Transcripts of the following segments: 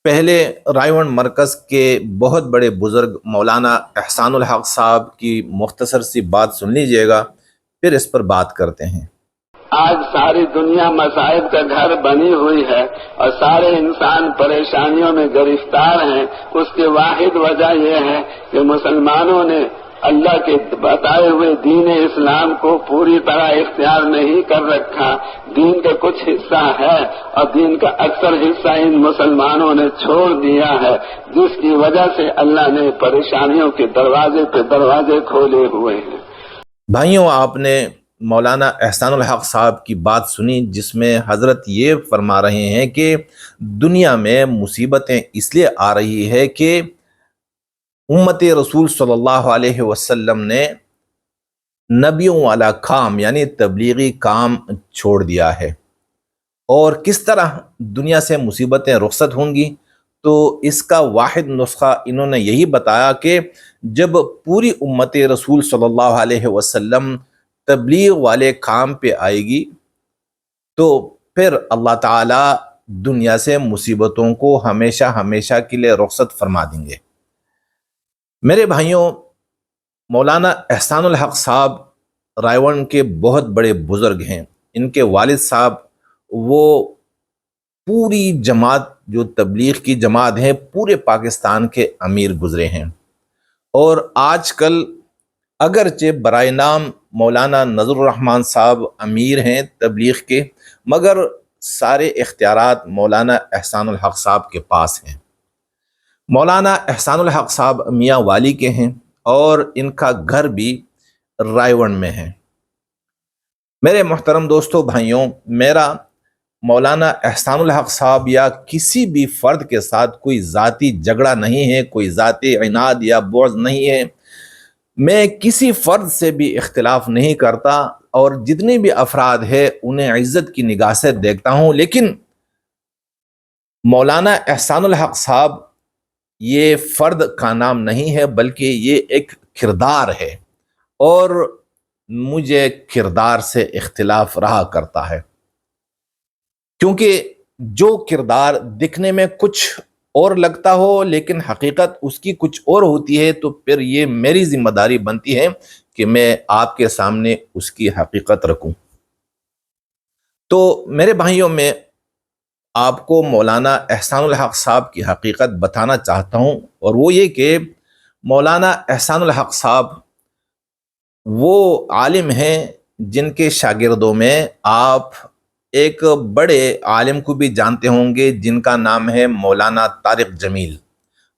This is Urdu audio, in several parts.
پہلے رائیونڈ مرکز کے بہت بڑے بزرگ مولانا احسان الحق صاحب کی مختصر سی بات سن لیجئے گا، پھر اس پر بات کرتے ہیں۔ آج ساری دنیا مصائب کا گھر بنی ہوئی ہے اور سارے انسان پریشانیوں میں گرفتار ہیں۔ اس کی واحد وجہ یہ ہے کہ مسلمانوں نے اللہ کے بتائے ہوئے دین اسلام کو پوری طرح اختیار نہیں کر رکھا۔ دین کا کچھ حصہ ہے اور دین کا اکثر حصہ ان مسلمانوں نے چھوڑ دیا ہے، جس کی وجہ سے اللہ نے پریشانیوں کے دروازے پہ دروازے کھولے ہوئے ہیں۔ بھائیوں، آپ نے مولانا احسان الحق صاحب کی بات سنی، جس میں حضرت یہ فرما رہے ہیں کہ دنیا میں مصیبتیں اس لیے آ رہی ہے کہ امت رسول صلی اللہ علیہ وسلم نے نبیوں والا کام یعنی تبلیغی کام چھوڑ دیا ہے۔ اور کس طرح دنیا سے مصیبتیں رخصت ہوں گی، تو اس کا واحد نسخہ انہوں نے یہی بتایا کہ جب پوری امت رسول صلی اللہ علیہ وسلم تبلیغ والے کام پہ آئے گی تو پھر اللہ تعالی دنیا سے مصیبتوں کو ہمیشہ ہمیشہ کے لیے رخصت فرما دیں گے۔ میرے بھائیوں، مولانا احسان الحق صاحب رائیونڈ کے بہت بڑے بزرگ ہیں۔ ان کے والد صاحب وہ پوری جماعت، جو تبلیغ کی جماعت ہے، پورے پاکستان کے امیر گزرے ہیں۔ اور آج کل اگرچہ برائے نام مولانا نذر الرحمن صاحب امیر ہیں تبلیغ کے، مگر سارے اختیارات مولانا احسان الحق صاحب کے پاس ہیں۔ مولانا احسان الحق صاحب میاں والی کے ہیں اور ان کا گھر بھی رائیونڈ میں ہے۔ میرے محترم دوستو، بھائیوں، میرا مولانا احسان الحق صاحب یا کسی بھی فرد کے ساتھ کوئی ذاتی جھگڑا نہیں ہے، کوئی ذاتی عناد یا بغض نہیں ہے۔ میں کسی فرد سے بھی اختلاف نہیں کرتا اور جتنے بھی افراد ہیں انہیں عزت کی نگاہ سے دیکھتا ہوں، لیکن مولانا احسان الحق صاحب یہ فرد کا نام نہیں ہے، بلکہ یہ ایک کردار ہے، اور مجھے کردار سے اختلاف رہا کرتا ہے، کیونکہ جو کردار دکھنے میں کچھ اور لگتا ہو لیکن حقیقت اس کی کچھ اور ہوتی ہے، تو پھر یہ میری ذمہ داری بنتی ہے کہ میں آپ کے سامنے اس کی حقیقت رکھوں۔ تو میرے بھائیوں، میں آپ کو مولانا احسان الحق صاحب کی حقیقت بتانا چاہتا ہوں، اور وہ یہ کہ مولانا احسان الحق صاحب وہ عالم ہیں جن کے شاگردوں میں آپ ایک بڑے عالم کو بھی جانتے ہوں گے، جن کا نام ہے مولانا طارق جمیل۔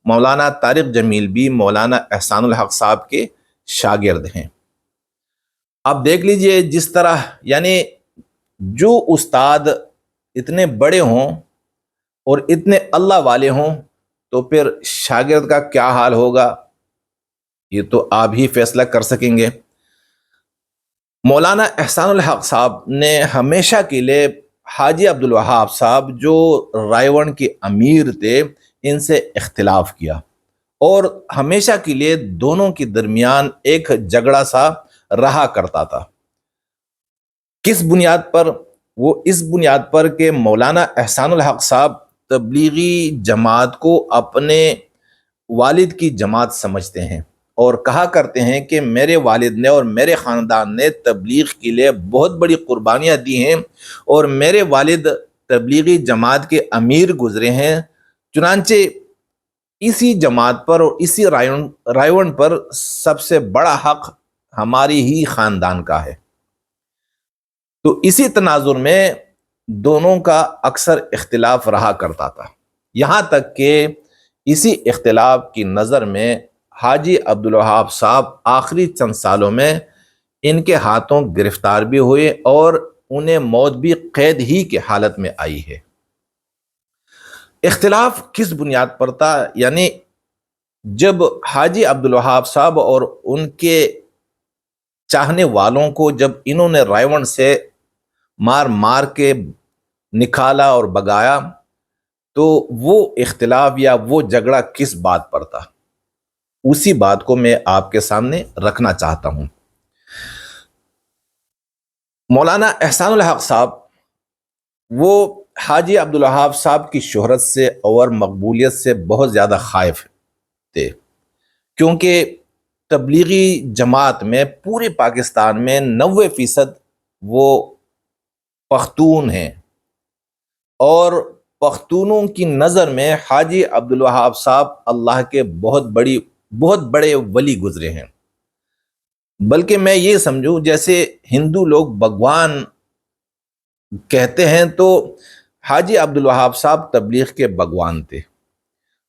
مولانا طارق جمیل بھی مولانا احسان الحق صاحب کے شاگرد ہیں۔ آپ دیکھ لیجئے، جس طرح یعنی جو استاد اتنے بڑے ہوں اور اتنے اللہ والے ہوں، تو پھر شاگرد کا کیا حال ہوگا، یہ تو آپ ہی فیصلہ کر سکیں گے۔ مولانا احسان الحق صاحب نے ہمیشہ کے لیے حاجی عبدالوہاب صاحب جو رائیونڈ کے امیر تھے، ان سے اختلاف کیا، اور ہمیشہ کے لیے دونوں کے درمیان ایک جھگڑا سا رہا کرتا تھا۔ کس بنیاد پر؟ وہ اس بنیاد پر کہ مولانا احسان الحق صاحب تبلیغی جماعت کو اپنے والد کی جماعت سمجھتے ہیں، اور کہا کرتے ہیں کہ میرے والد نے اور میرے خاندان نے تبلیغ کے لیے بہت بڑی قربانیاں دی ہیں، اور میرے والد تبلیغی جماعت کے امیر گزرے ہیں، چنانچہ اسی جماعت پر اور اسی رائیونڈ پر سب سے بڑا حق ہماری ہی خاندان کا ہے۔ تو اسی تناظر میں دونوں کا اکثر اختلاف رہا کرتا تھا، یہاں تک کہ اسی اختلاف کی نظر میں حاجی عبدالوہاب صاحب آخری چند سالوں میں ان کے ہاتھوں گرفتار بھی ہوئے اور انہیں موت بھی قید ہی کی حالت میں آئی ہے۔ اختلاف کس بنیاد پر تھا؟ یعنی جب حاجی عبدالوہاب صاحب اور ان کے چاہنے والوں کو جب انہوں نے رائیونڈ سے مار مار کے نکالا اور بگایا، تو وہ اختلاف یا وہ جھگڑا کس بات پر تھا، اسی بات کو میں آپ کے سامنے رکھنا چاہتا ہوں۔ مولانا احسان الحق صاحب وہ حاجی عبدالوہاب صاحب کی شہرت سے اور مقبولیت سے بہت زیادہ خائف تھے، کیونکہ تبلیغی جماعت میں پورے پاکستان میں 90% وہ پختون ہیں، اور پختونوں کی نظر میں حاجی عبدالوہاب صاحب اللہ کے بہت بڑے ولی گزرے ہیں۔ بلکہ میں یہ سمجھوں جیسے ہندو لوگ بھگوان کہتے ہیں، تو حاجی عبدالوہاب صاحب تبلیغ کے بھگوان تھے،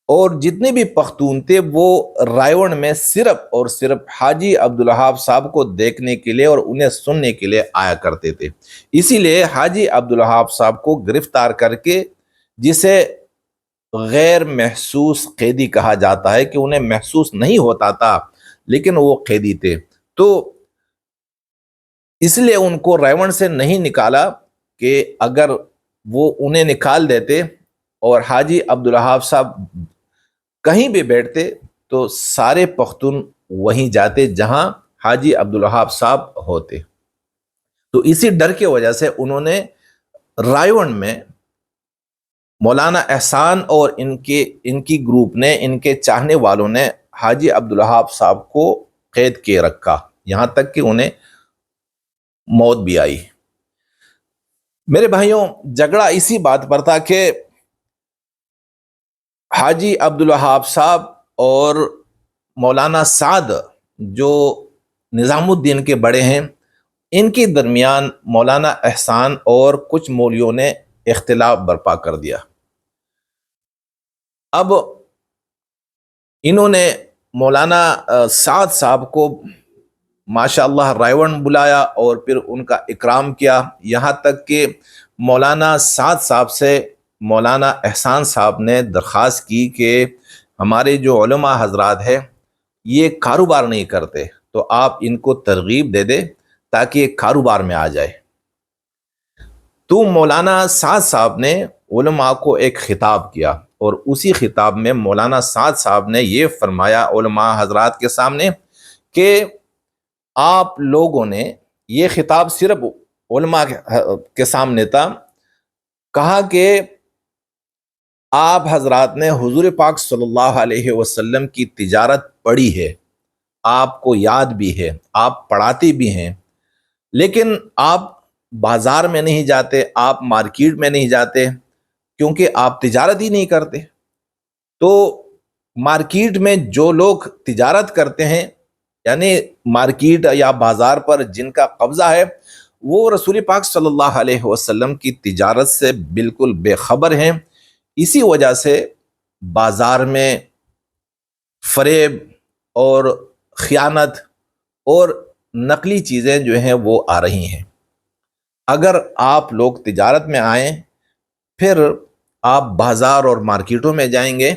اور جتنے بھی پختون تھے وہ رائیون میں صرف اور صرف حاجی عبدالوہاب صاحب کو دیکھنے کے لیے اور انہیں سننے کے لیے آیا کرتے تھے۔ اسی لیے حاجی عبدالوہاب صاحب کو گرفتار کر کے، جسے غیر محسوس قیدی کہا جاتا ہے کہ انہیں محسوس نہیں ہوتا تھا لیکن وہ قیدی تھے، تو اس لیے ان کو رائیون سے نہیں نکالا، کہ اگر وہ انہیں نکال دیتے اور حاجی عبدالوہاب صاحب کہیں بھی بیٹھتے تو سارے پختون وہیں جاتے جہاں حاجی عبدالوہاب صاحب ہوتے۔ تو اسی ڈر کی وجہ سے انہوں نے رائیون میں مولانا احسان اور ان کی گروپ نے، ان کے چاہنے والوں نے حاجی عبدالوہاب صاحب کو قید کیے رکھا، یہاں تک کہ انہیں موت بھی آئی۔ میرے بھائیوں، جھگڑا اسی بات پر تھا کہ حاجی عبدالوہاب صاحب اور مولانا سعد جو نظام الدین کے بڑے ہیں، ان کے درمیان مولانا احسان اور کچھ مولویوں نے اختلاف برپا کر دیا۔ اب انہوں نے مولانا سعد صاحب کو ماشاءاللہ رائیون بلایا اور پھر ان کا اکرام کیا، یہاں تک کہ مولانا سعد صاحب سے مولانا احسان صاحب نے درخواست کی کہ ہمارے جو علماء حضرات ہیں یہ کاروبار نہیں کرتے، تو آپ ان کو ترغیب دے دے تاکہ یہ کاروبار میں آ جائے۔ تو مولانا سعد صاحب نے علماء کو ایک خطاب کیا، اور اسی خطاب میں مولانا سعد صاحب نے یہ فرمایا علماء حضرات کے سامنے کہ آپ لوگوں نے، یہ خطاب صرف علماء کے سامنے تھا، کہا کہ آپ حضرات نے حضور پاک صلی اللہ علیہ وسلم کی تجارت پڑھی ہے، آپ کو یاد بھی ہے، آپ پڑھاتے بھی ہیں، لیکن آپ بازار میں نہیں جاتے، آپ مارکیٹ میں نہیں جاتے، کیونکہ آپ تجارت ہی نہیں کرتے۔ تو مارکیٹ میں جو لوگ تجارت کرتے ہیں، یعنی مارکیٹ یا بازار پر جن کا قبضہ ہے، وہ رسول پاک صلی اللہ علیہ وسلم کی تجارت سے بالکل بے خبر ہیں۔ اسی وجہ سے بازار میں فریب اور خیانت اور نقلی چیزیں جو ہیں وہ آ رہی ہیں۔ اگر آپ لوگ تجارت میں آئیں، پھر آپ بازار اور مارکیٹوں میں جائیں گے،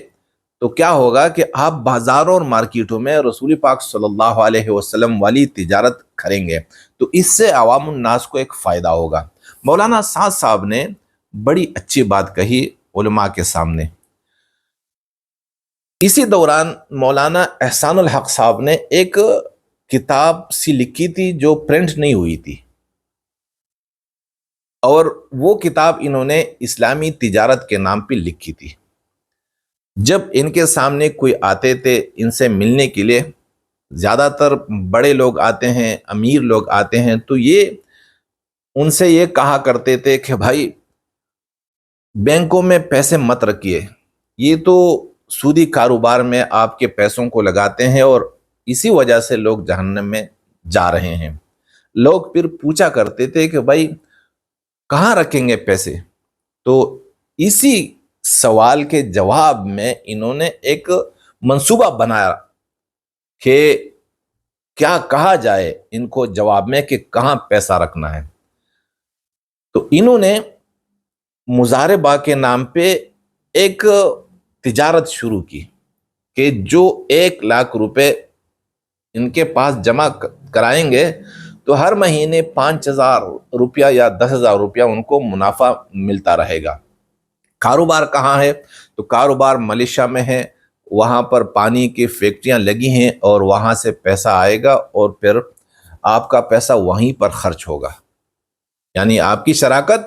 تو کیا ہوگا کہ آپ بازاروں اور مارکیٹوں میں رسول پاک صلی اللہ علیہ وسلم والی تجارت کریں گے، تو اس سے عوام الناس کو ایک فائدہ ہوگا۔ مولانا سعد صاحب نے بڑی اچھی بات کہی علماء کے سامنے۔ اسی دوران مولانا احسان الحق صاحب نے ایک کتاب سی لکھی تھی جو پرنٹ نہیں ہوئی تھی، اور وہ کتاب انہوں نے اسلامی تجارت کے نام پہ لکھی تھی۔ جب ان کے سامنے کوئی آتے تھے ان سے ملنے کے لیے، زیادہ تر بڑے لوگ آتے ہیں، امیر لوگ آتے ہیں، تو یہ ان سے یہ کہا کرتے تھے کہ بھائی بینکوں میں پیسے مت رکھیے، یہ تو سودی کاروبار میں آپ کے پیسوں کو لگاتے ہیں، اور اسی وجہ سے لوگ جہنم میں جا رہے ہیں۔ لوگ پھر پوچھا کرتے تھے کہ بھائی کہاں رکھیں گے پیسے؟ تو اسی سوال کے جواب میں انہوں نے ایک منصوبہ بنایا کہ کیا کہا جائے ان کو جواب میں کہ کہاں پیسہ رکھنا ہے۔ تو انہوں نے مضاربہ کے نام پہ ایک تجارت شروع کی کہ جو 1,00,000 روپے ان کے پاس جمع کرائیں گے تو ہر مہینے 5,000 روپیہ یا 10,000 روپیہ ان کو منافع ملتا رہے گا۔ کاروبار کہاں ہے؟ تو کاروبار ملیشیا میں ہے، وہاں پر پانی کی فیکٹریاں لگی ہیں، اور وہاں سے پیسہ آئے گا اور پھر آپ کا پیسہ وہیں پر خرچ ہوگا، یعنی آپ کی شراکت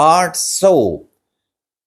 800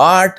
8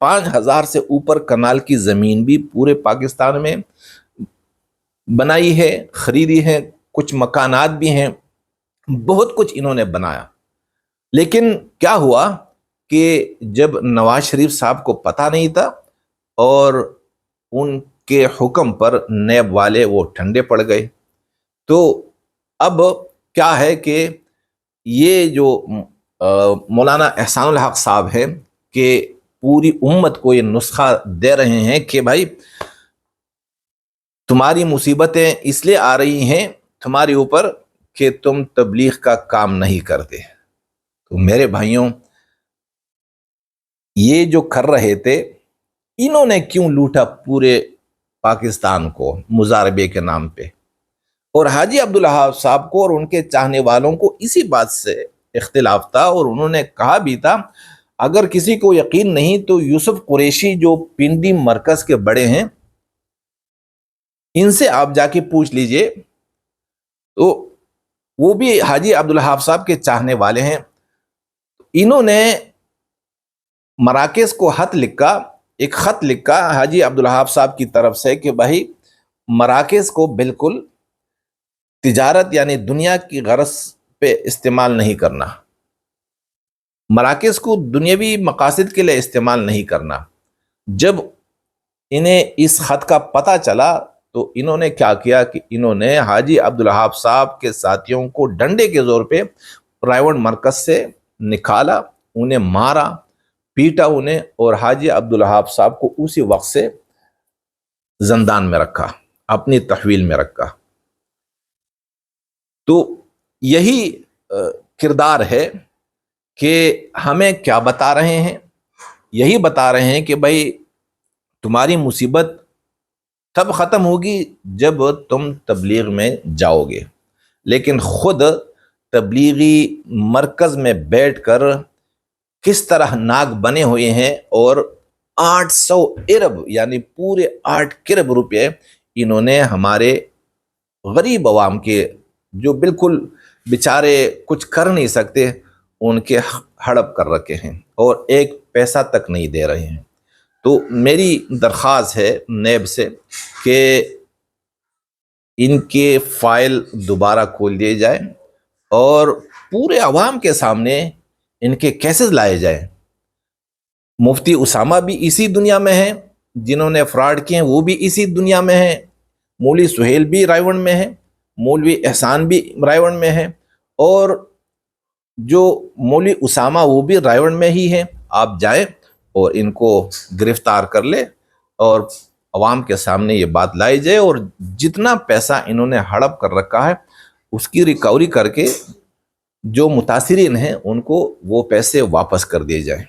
5,000 سے اوپر کنال کی زمین بھی پورے پاکستان میں بنائی ہے، خریدی ہے، کچھ مکانات بھی ہیں، بہت کچھ انہوں نے بنایا۔ لیکن کیا ہوا کہ جب نواز شریف صاحب کو پتہ نہیں تھا اور ان کے حکم پر نیب والے وہ ٹھنڈے پڑ گئے، تو اب کیا ہے کہ یہ جو مولانا احسان الحق صاحب ہیں کہ پوری امت کو یہ نسخہ دے رہے ہیں کہ بھائی تمہاری مصیبتیں اس لیے آ رہی ہیں تمہارے اوپر کہ تم تبلیغ کا کام نہیں کرتے۔ تو میرے بھائیوں، یہ جو کر رہے تھے، انہوں نے کیوں لوٹا پورے پاکستان کو مزاربے کے نام پہ؟ اور حاجی عبدالوہاب صاحب کو اور ان کے چاہنے والوں کو اسی بات سے اختلاف تھا، اور انہوں نے کہا بھی تھا اگر کسی کو یقین نہیں تو یوسف قریشی جو پنڈی مرکز کے بڑے ہیں ان سے آپ جا کے پوچھ لیجئے، تو وہ بھی حاجی عبدالوہاب صاحب کے چاہنے والے ہیں۔ انہوں نے مراکز کو ایک خط لکھا حاجی عبدالوہاب صاحب کی طرف سے کہ بھائی مراکز کو بالکل تجارت یعنی دنیا کی غرض پہ استعمال نہیں کرنا، مراکز کو دنیاوی مقاصد کے لیے استعمال نہیں کرنا۔ جب انہیں اس خط کا پتہ چلا تو انہوں نے کیا کیا کہ انہوں نے حاجی عبدالوہاب صاحب کے ساتھیوں کو ڈنڈے کے زور پہ پرائیویٹ مرکز سے نکالا، انہیں مارا پیٹا انہیں، اور حاجی عبدالوہاب صاحب کو اسی وقت سے زندان میں رکھا، اپنی تحویل میں رکھا۔ تو یہی کردار ہے کہ ہمیں کیا بتا رہے ہیں؟ یہی بتا رہے ہیں کہ بھائی تمہاری مصیبت تب ختم ہوگی جب تم تبلیغ میں جاؤ گے، لیکن خود تبلیغی مرکز میں بیٹھ کر کس طرح ناک بنے ہوئے ہیں، اور 800 ارب یعنی پورے 8 کرب روپے انہوں نے ہمارے غریب عوام کے جو بالکل بیچارے کچھ کر نہیں سکتے ان کے ہڑپ کر رکھے ہیں، اور ایک پیسہ تک نہیں دے رہے ہیں۔ تو میری درخواست ہے نیب سے کہ ان کے فائل دوبارہ کھول دیے جائیں اور پورے عوام کے سامنے ان کے کیسز لائے جائیں۔ مفتی اسامہ بھی اسی دنیا میں ہیں، جنہوں نے فراڈ کیے ہیں وہ بھی اسی دنیا میں ہیں، مولوی سہیل بھی رائیونڈ میں ہے، مولوی احسان بھی رائیونڈ میں ہے، اور جو مولوی اسامہ وہ بھی رائیونڈ میں ہی ہیں۔ آپ جائیں اور ان کو گرفتار کر لے اور عوام کے سامنے یہ بات لائی جائے، اور جتنا پیسہ انہوں نے ہڑپ کر رکھا ہے اس کی ریکوری کر کے جو متاثرین ہیں ان کو وہ پیسے واپس کر دیے جائیں۔